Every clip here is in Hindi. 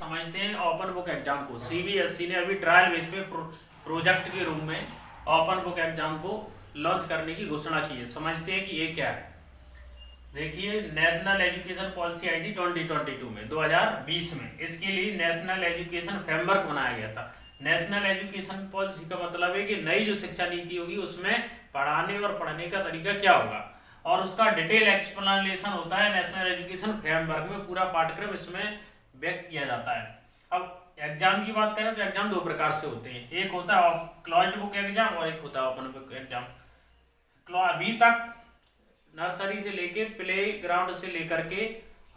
समझते हैं ओपन बुक एग्जाम को। सीबीएसई ने अभी ट्रायल बेस पे प्रोजेक्ट के रूप में ओपन बुक एग्जाम को लॉन्च करने की घोषणा की है। समझते हैं कि ये क्या है। देखिए, नेशनल एजुकेशन पॉलिसी आई थी 2022 में, 2020 में। इसके लिए नेशनल एजुकेशन फ्रेमवर्क बनाया गया था। नेशनल एजुकेशन पॉलिसी का मतलब है कि नई जो शिक्षा नीति होगी उसमें पढ़ाने और पढ़ने का तरीका क्या होगा, और उसका डिटेल एक्सप्लेनेशन होता है नेशनल एजुकेशन फ्रेमवर्क में। पूरा पाठ्यक्रम इसमें व्यक्त किया जाता है। अब एग्जाम की बात करें तो एग्जाम दो प्रकार से होते हैं, एक होता है क्लोज्ड बुक एग्जाम और एक होता है ओपन बुक एग्जाम। अभी तक नर्सरी से लेके प्ले ग्राउंड से लेकर के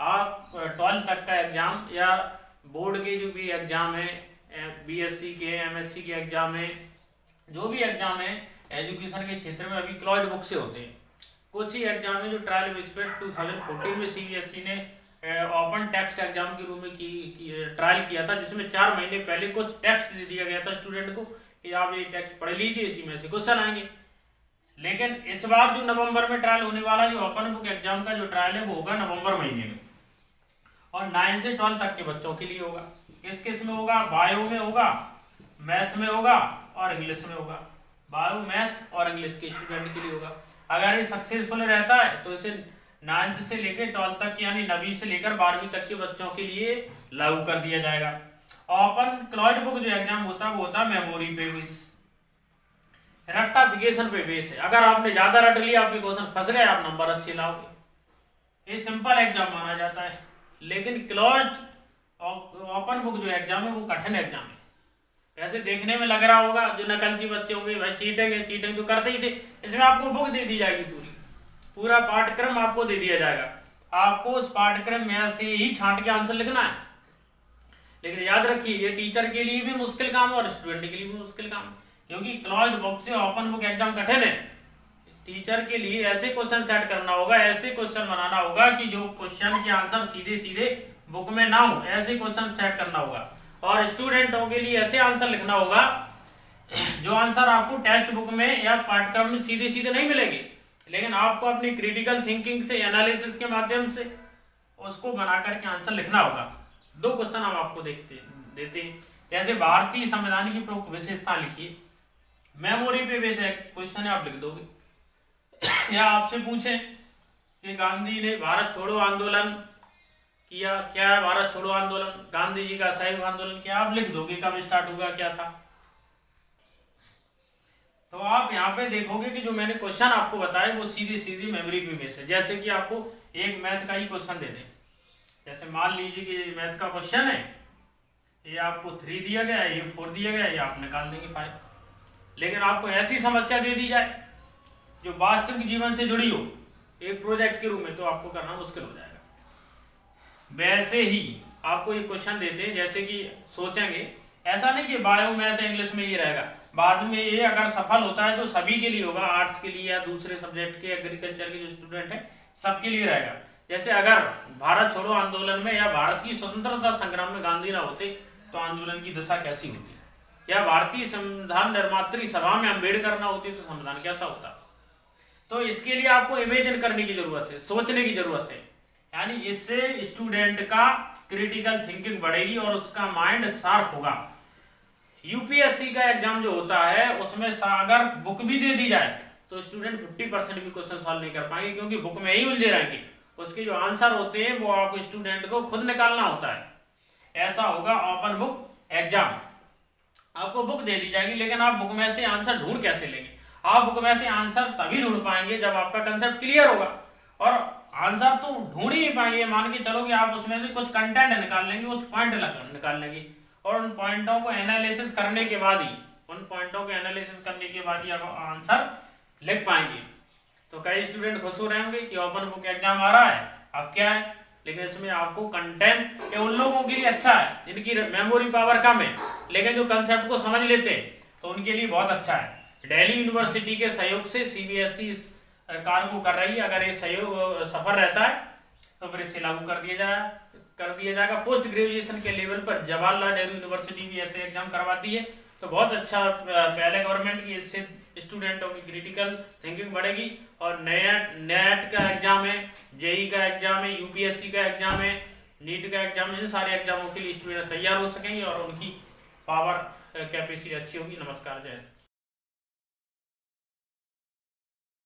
आप 12th तक का एग्जाम या बोर्ड के जो भी एग्जाम है, बीएससी के, एमएससी के एग्जाम है, जो भी एग्जाम है एजुकेशन के क्षेत्र में अभी क्लोज्ड बुक से होते हैं। कुछ ही एग्जाम है जो ट्रायल बेस पे 2014 में सीबीएसई ने ओपन टेक्स्ट एग्जाम के रूप में ट्रायल किया था, जिसमें 4 महीने पहले कुछ टेक्स्ट दे दिया गया था स्टूडेंट को कि आप ये टेक्स्ट पढ़ लीजिए, इसी में से क्वेश्चन आएंगे। लेकिन इस बार जो नवंबर में ट्रायल होने वाला जो ओपन बुक एग्जाम का जो ट्रायल है वो होगा नवंबर महीने में, और 9 से 12 तक के बच्चों के लिए होगा। किस किस में होगा? बायो में होगा, मैथ में होगा और इंग्लिश में होगा। बायो, मैथ और इंग्लिश के स्टूडेंट के लिए होगा। अगर ये सक्सेसफुल रहता है तो इसे 9th से लेकर 12th तक, यानी 9वीं से लेकर 12वीं तक के बच्चों के लिए लागू कर दिया जाएगा। ओपन क्लोज्ड बुक जो एग्जाम होता है वो होता है मेमोरी पे बेस, रेक्टाफिकेशन पे बेस है। अगर आपने ज्यादा रट लिया, आपके क्वेश्चन फंस गए, आप नंबर अच्छे लाओगे। ये सिंपल एग्जाम माना जाता है। लेकिन क्लोज्ड ओपन बुक जो एग्जाम है वो कठिन एग्जाम है। ऐसे देखने में लग रहा होगा जो नकलची बच्चे होंगे भाई चीटिंग तो करते ही थे। इसमें आपको बुक दे दी जाएगी, पूरा पाठ्यक्रम आपको दे दिया जाएगा। आपको उस पाठ्यक्रम में से ही छांट के आंसर लिखना है। लेकिन याद रखिए, ये टीचर के लिए भी मुश्किल काम है और स्टूडेंट के लिए भी मुश्किल काम है, क्योंकि क्लोज्ड बुक से ओपन बुक एग्जाम कठिन है। टीचर के लिए ऐसे क्वेश्चन सेट करना होगा, ऐसे क्वेश्चन बनाना होगा कि जो क्वेश्चन के आंसर सीधे सीधे बुक में ना हो, ऐसे क्वेश्चन सेट करना होगा। और स्टूडेंटों के लिए ऐसे आंसर लिखना होगा जो आंसर आपको टेक्स्ट बुक में या पाठ्यक्रम में सीधे सीधे नहीं मिलेंगे, लेकिन आपको अपनी क्रिटिकल थिंकिंग से, एनालिसिस के माध्यम से उसको बना करके आंसर लिखना होगा। 2 क्वेश्चन हम आपको देते हैं। जैसे भारतीय संविधान की प्रमुख विशेषता लिखिए। मेमोरी पे बेस क्वेश्चन है, आप लिख दोगे। या आपसे पूछे कि गांधी ने भारत छोड़ो आंदोलन किया, क्या है भारत छोड़ो आंदोलन? गांधी जी का असहयोग आंदोलन क्या? आप लिख दोगे कब स्टार्ट हुआ, क्या था। तो आप यहाँ पे देखोगे कि जो मैंने क्वेश्चन आपको बताए वो सीधी सीधी मेमोरी पे बेस है। जैसे कि आपको एक मैथ का ही क्वेश्चन दे दें, जैसे मान लीजिए कि मैथ का क्वेश्चन है, ये आपको 3 दिया गया है, ये 4 दिया गया है, ये आप निकाल देंगे 5। लेकिन आपको ऐसी समस्या दे दी जाए जो वास्तविक जीवन से जुड़ी हो एक प्रोजेक्ट के रूप में, तो आपको करना मुश्किल हो जाएगा। वैसे ही आपको ये क्वेश्चन देते हैं, जैसे कि सोचेंगे, ऐसा नहीं कि बायो, मैथ, इंग्लिश में ये रहेगा, बाद में ये अगर सफल होता है तो सभी के लिए होगा, आर्ट्स के लिए या दूसरे सब्जेक्ट के, एग्रीकल्चर के जो स्टूडेंट है सबके लिए रहेगा। जैसे अगर भारत छोड़ो आंदोलन में या भारत की स्वतंत्रता संग्राम में गांधी ना होते तो आंदोलन की दशा कैसी होती, या भारतीय संविधान निर्मात्री सभा में अम्बेडकर ना होते तो संविधान कैसा होता। तो इसके लिए आपको इमेजिन करने की जरूरत है, सोचने की जरूरत है। यानी इससे स्टूडेंट का क्रिटिकल थिंकिंग बढ़ेगी और उसका माइंड शार्प होगा। यूपीएससी का एग्जाम जो होता है उसमें अगर बुक भी दे दी जाए तो स्टूडेंट 50% भी क्वेश्चन सॉल्व नहीं कर पाएंगे, क्योंकि बुक में ही उलझे रहेंगे। उसके जो आंसर होते हैं वो आपको स्टूडेंट को खुद निकालना होता है। ऐसा होगा ओपन बुक एग्जाम। आपको बुक दे दी जाएगी, लेकिन आप बुक में से आंसर ढूंढ कैसे लेंगे? आप बुक में से आंसर तभी ढूंढ पाएंगे जब आपका कंसेप्ट क्लियर होगा, और आंसर तो ढूंढ ही नहीं पाएंगे। मान के चलो कि आप उसमें से कुछ कंटेंट निकाल लेंगे, कुछ पॉइंट निकाल लेंगे, और उन पॉइंटों को एनालिसिस करने के बाद ही आप आंसर लिख पाएंगे। तो कई स्टूडेंट खुश हो रहे होंगे कि ओपन बुक एग्जाम आ रहा है, अब क्या है। लेकिन इसमें आपको कंटेंट, ये उन लोगों के लिए अच्छा है जिनकी मेमोरी पावर कम है लेकिन जो कंसेप्ट को समझ लेते हैं, तो उनके लिए बहुत अच्छा है। दिल्ली यूनिवर्सिटी के सहयोग से सीबीएसई कार्य को कर रही है। अगर ये सहयोग सफल रहता है तो फिर इसे लागू कर दिया जाएगा। पोस्ट ग्रेजुएशन के लेवल पर जवाहरलाल नेहरू यूनिवर्सिटी भी ऐसे एग्जाम करवाती है, तो बहुत अच्छा पहले गवर्नमेंट की, इससे स्टूडेंटों की क्रिटिकल थिंकिंग बढ़ेगी। और नेट का एग्जाम है, जेई का एग्जाम है, यूपीएससी का एग्जाम है, नीट का एग्जाम, इन सारे एग्जामों के लिए स्टूडेंट तैयार हो सकेंगे और उनकी पावर कैपेसिटी अच्छी होगी। नमस्कार, जय हिंद।